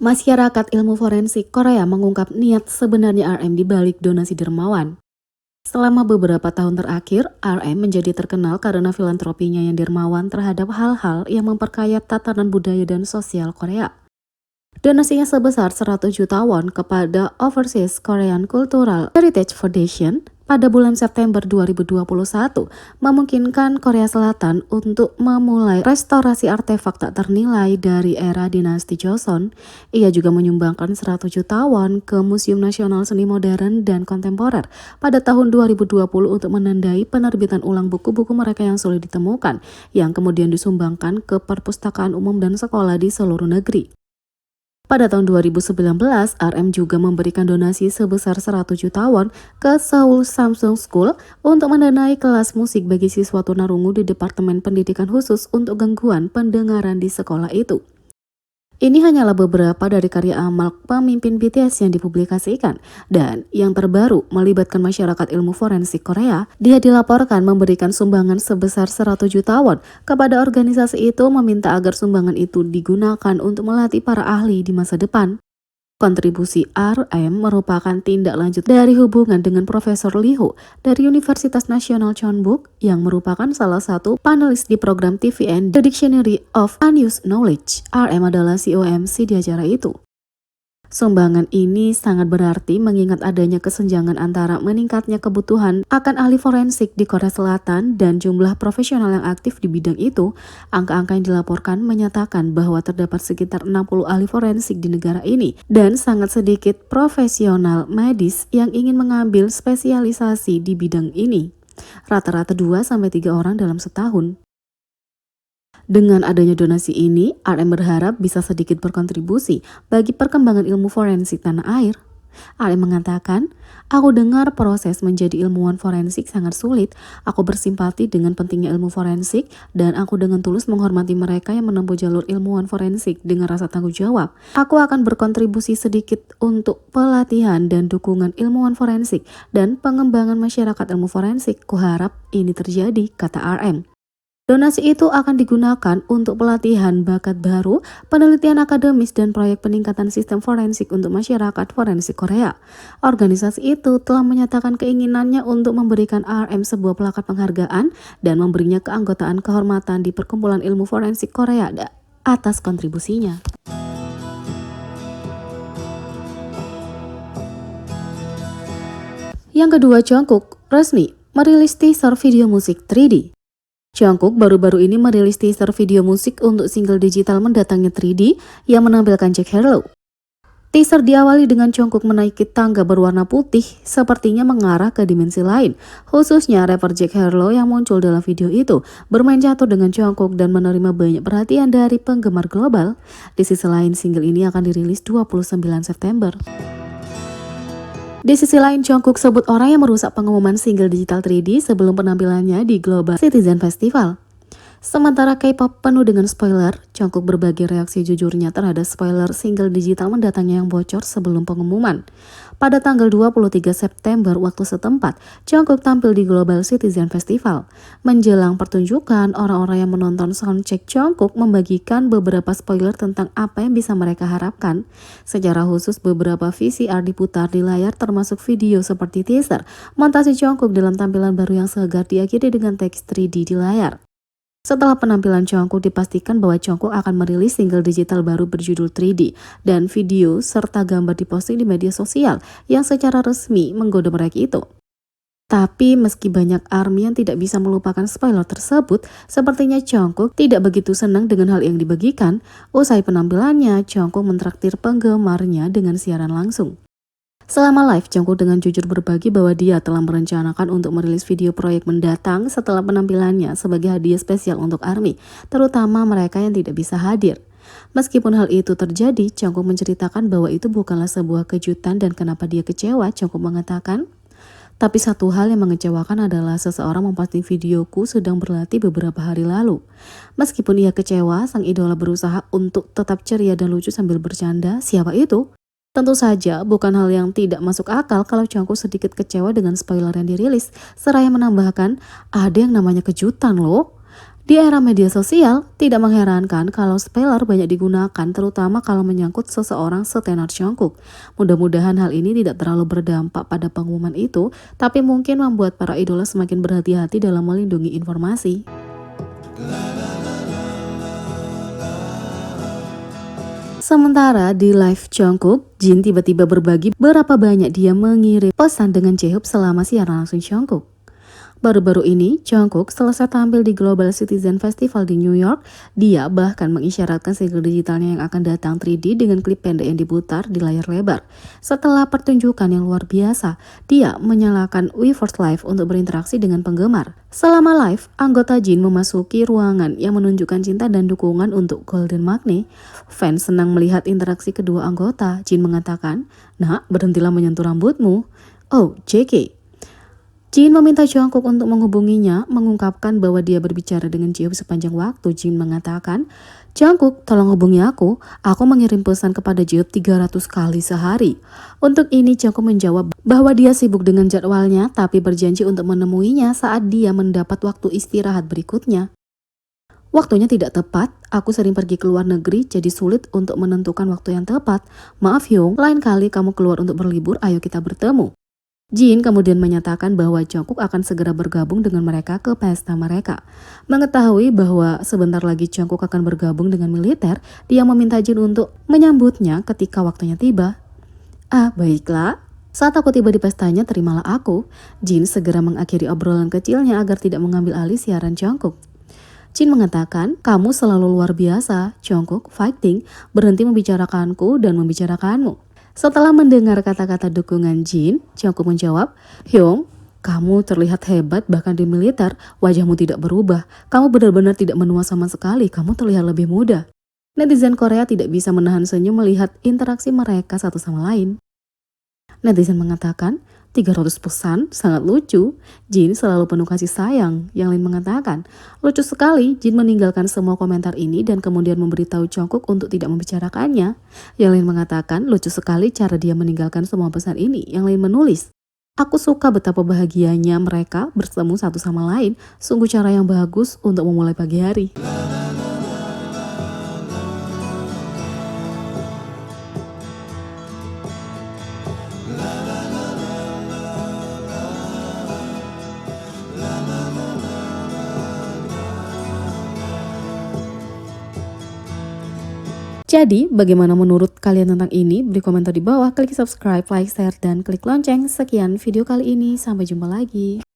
Masyarakat ilmu forensik Korea mengungkap niat sebenarnya RM di balik donasi dermawan. Selama beberapa tahun terakhir, RM menjadi terkenal karena filantropinya yang dermawan terhadap hal-hal yang memperkaya tatanan budaya dan sosial Korea. Donasinya sebesar 100 juta won kepada Overseas Korean Cultural Heritage Foundation pada bulan September 2021 memungkinkan Korea Selatan untuk memulai restorasi artefak tak ternilai dari era dinasti Joseon. Ia juga menyumbangkan 100 juta won ke Museum Nasional Seni Modern dan Kontemporer pada tahun 2020 untuk menandai penerbitan ulang buku-buku mereka yang sulit ditemukan, yang kemudian disumbangkan ke perpustakaan umum dan sekolah di seluruh negeri. Pada tahun 2019, RM juga memberikan donasi sebesar 100 juta won ke Seoul Samsung School untuk mendanai kelas musik bagi siswa tunarungu di Departemen Pendidikan Khusus untuk Gangguan Pendengaran di sekolah itu. Ini hanyalah beberapa dari karya amal pemimpin BTS yang dipublikasikan, dan yang terbaru melibatkan masyarakat ilmu forensik Korea. Dia dilaporkan memberikan sumbangan sebesar 100 juta won kepada organisasi itu, meminta agar sumbangan itu digunakan untuk melatih para ahli di masa depan. Kontribusi RM merupakan tindak lanjut dari hubungan dengan Profesor Lee Ho dari Universitas Nasional Chonbuk yang merupakan salah satu panelis di program TVN The Dictionary of Unused Knowledge. RM adalah COMC di acara itu. Sumbangan ini sangat berarti mengingat adanya kesenjangan antara meningkatnya kebutuhan akan ahli forensik di Korea Selatan dan jumlah profesional yang aktif di bidang itu. Angka-angka yang dilaporkan menyatakan bahwa terdapat sekitar 60 ahli forensik di negara ini dan sangat sedikit profesional medis yang ingin mengambil spesialisasi di bidang ini. Rata-rata 2-3 orang dalam setahun. Dengan adanya donasi ini, RM berharap bisa sedikit berkontribusi bagi perkembangan ilmu forensik tanah air. RM mengatakan, "Aku dengar proses menjadi ilmuwan forensik sangat sulit. Aku bersimpati dengan pentingnya ilmu forensik dan aku dengan tulus menghormati mereka yang menempuh jalur ilmuwan forensik dengan rasa tanggung jawab. Aku akan berkontribusi sedikit untuk pelatihan dan dukungan ilmuwan forensik dan pengembangan masyarakat ilmu forensik. Kuharap ini terjadi," kata RM. Donasi itu akan digunakan untuk pelatihan bakat baru, penelitian akademis, dan proyek peningkatan sistem forensik untuk masyarakat forensik Korea. Organisasi itu telah menyatakan keinginannya untuk memberikan RM sebuah plakat penghargaan dan memberinya keanggotaan kehormatan di Perkumpulan Ilmu Forensik Korea atas kontribusinya. Yang kedua, Jungkook resmi merilis teaser video musik 3D. Jungkook baru-baru ini merilis teaser video musik untuk single digital mendatangnya 3D yang menampilkan Jack Harlow. Teaser diawali dengan Jungkook menaiki tangga berwarna putih, sepertinya mengarah ke dimensi lain. Khususnya rapper Jack Harlow yang muncul dalam video itu bermain catur dengan Jungkook dan menerima banyak perhatian dari penggemar global. Di sisi lain, single ini akan dirilis 29 September. Di sisi lain, Jungkook sebut orang yang merusak pengumuman single digital 3D sebelum penampilannya di Global Citizen Festival. Sementara K-pop penuh dengan spoiler, Jungkook berbagi reaksi jujurnya terhadap spoiler single digital mendatangnya yang bocor sebelum pengumuman. Pada tanggal 23 September waktu setempat, Jungkook tampil di Global Citizen Festival. Menjelang pertunjukan, orang-orang yang menonton soundcheck Jungkook membagikan beberapa spoiler tentang apa yang bisa mereka harapkan. Secara khusus, beberapa VCR diputar di layar termasuk video seperti teaser montase Jungkook dalam tampilan baru yang segar diakhiri dengan teks 3D di layar. Setelah penampilan Jungkook, dipastikan bahwa Jungkook akan merilis single digital baru berjudul 3D dan video serta gambar diposting di media sosial yang secara resmi menggoda mereka itu. Tapi meski banyak ARMY yang tidak bisa melupakan spoiler tersebut, sepertinya Jungkook tidak begitu senang dengan hal yang dibagikan. Usai penampilannya, Jungkook mentraktir penggemarnya dengan siaran langsung. Selama live, Jungkook dengan jujur berbagi bahwa dia telah merencanakan untuk merilis video proyek mendatang setelah penampilannya sebagai hadiah spesial untuk ARMY, terutama mereka yang tidak bisa hadir. Meskipun hal itu terjadi, Jungkook menceritakan bahwa itu bukanlah sebuah kejutan dan kenapa dia kecewa. Jungkook mengatakan, "Tapi satu hal yang mengecewakan adalah seseorang memposting videoku sedang berlatih beberapa hari lalu. Meskipun ia kecewa, sang idola berusaha untuk tetap ceria dan lucu sambil bercanda. Siapa itu?" Tentu saja bukan hal yang tidak masuk akal kalau Jungkook sedikit kecewa dengan spoiler yang dirilis, seraya menambahkan, "Ada yang namanya kejutan loh." Di era media sosial, tidak mengherankan kalau spoiler banyak digunakan terutama kalau menyangkut seseorang setenar Jungkook. Mudah-mudahan hal ini tidak terlalu berdampak pada pengumuman itu, tapi mungkin membuat para idola semakin berhati-hati dalam melindungi informasi. Sementara di live Jungkook, Jin tiba-tiba berbagi berapa banyak dia mengirim pesan dengan Jaehoop selama siaran langsung Jungkook. Baru-baru ini, Jungkook selesai tampil di Global Citizen Festival di New York. Dia bahkan mengisyaratkan single digitalnya yang akan datang 3D dengan klip pendek yang diputar di layar lebar. Setelah pertunjukan yang luar biasa, dia menyalakan Weverse Live untuk berinteraksi dengan penggemar. Selama live, anggota Jin memasuki ruangan yang menunjukkan cinta dan dukungan untuk Golden Magne. Fans senang melihat interaksi kedua anggota. Jin mengatakan, "Nak, berhentilah menyentuh rambutmu." Oh, JK. Jin meminta Jungkook untuk menghubunginya, mengungkapkan bahwa dia berbicara dengan Jaehoop sepanjang waktu. Jin mengatakan, "Jungkook, tolong hubungi aku mengirim pesan kepada Jaehoop 300 kali sehari." Untuk ini Jungkook menjawab bahwa dia sibuk dengan jadwalnya, tapi berjanji untuk menemuinya saat dia mendapat waktu istirahat berikutnya. "Waktunya tidak tepat, aku sering pergi ke luar negeri jadi sulit untuk menentukan waktu yang tepat. Maaf Hyung, lain kali kamu keluar untuk berlibur, ayo kita bertemu." Jin kemudian menyatakan bahwa Jungkook akan segera bergabung dengan mereka ke pesta mereka. Mengetahui bahwa sebentar lagi Jungkook akan bergabung dengan militer, dia meminta Jin untuk menyambutnya ketika waktunya tiba. "Ah, baiklah. Saat aku tiba di pestanya, terimalah aku." Jin segera mengakhiri obrolan kecilnya agar tidak mengambil alih siaran Jungkook. Jin mengatakan, "Kamu selalu luar biasa, Jungkook, fighting, berhenti membicarakanku dan membicarakanmu." Setelah mendengar kata-kata dukungan Jin, Jungkook menjawab, "Hyung, kamu terlihat hebat bahkan di militer, wajahmu tidak berubah. Kamu benar-benar tidak menua sama sekali, kamu terlihat lebih muda." Netizen Korea tidak bisa menahan senyum melihat interaksi mereka satu sama lain. Netizen mengatakan, 300 pesan, sangat lucu. Jin selalu penuh kasih sayang. Yang lain mengatakan, lucu sekali, Jin meninggalkan semua komentar ini dan kemudian memberitahu Jungkook untuk tidak membicarakannya. Yang lain mengatakan, lucu sekali cara dia meninggalkan semua pesan ini. Yang lain menulis, "Aku suka betapa bahagianya mereka bertemu satu sama lain. Sungguh cara yang bagus untuk memulai pagi hari." Jadi, bagaimana menurut kalian tentang ini? Beri komentar di bawah, klik subscribe, like, share, dan klik lonceng. Sekian video kali ini, sampai jumpa lagi.